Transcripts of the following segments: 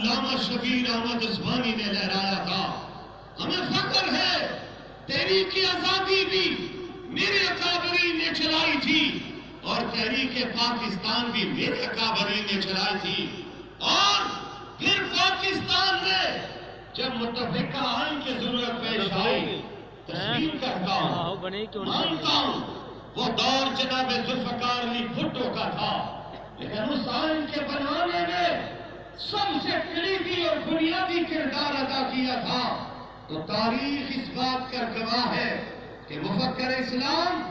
علامہ شبیر احمد عثمانی نے لہرایا تھا۔ ہمیں فخر ہے تحریک آزادی بھی میرے اکابرین نے چلائی تھی اور تحریک پاکستان بھی میرے اکابرین نے چلائی تھی۔ اور پھر پاکستان میں جب متفقہ آئین کی ضرورت پیش آئی، تسلیم کرتا ہوں، مانتا ہوں، وہ دور جناب ذوالفقار علی بھٹو کا تھا، لیکن اس آئین کے بنانے میں سب سے کلیدی اور بنیادی کردار ادا کیا تھا۔ تو تاریخ اس بات کا گواہ ہے کہ مفکر اسلام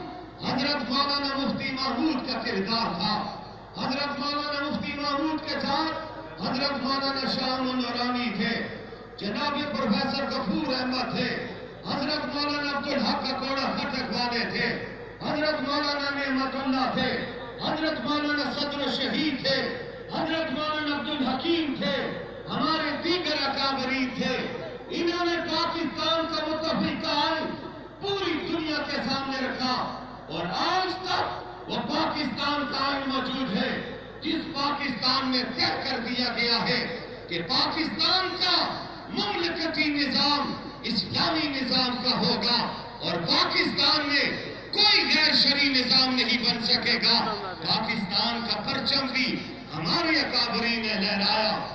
حضرت مولانا مفتی محمود کا کردار تھا۔ حضرت مولانا مفتی محمود کے ساتھ حضرت مولانا شاہ نورانی تھے، جناب پروفیسر غفور احمد تھے، حضرت مولانا عبدالحق کا کوڑا خٹک والے تھے، حضرت مولانا نعمت اللہ تھے، حضرت مولانا صدر شہید تھے، حضرت مولانا عبدالحکیم تھے، ہمارے دیگر اکابرین تھے۔ انہوں نے پاکستان کا متفقہ آئین پوری دنیا کے سامنے رکھا اور آج تک وہ پاکستان کا آئین موجود ہے، جس پاکستان میں طے کر دیا گیا ہے کہ پاکستان کا مملکتی نظام اسلامی نظام کا ہوگا اور پاکستان میں کوئی غیر شرعی نظام نہیں بن سکے گا۔ پاکستان کا پرچم بھی ہمارے اکابرین نے لہرایا۔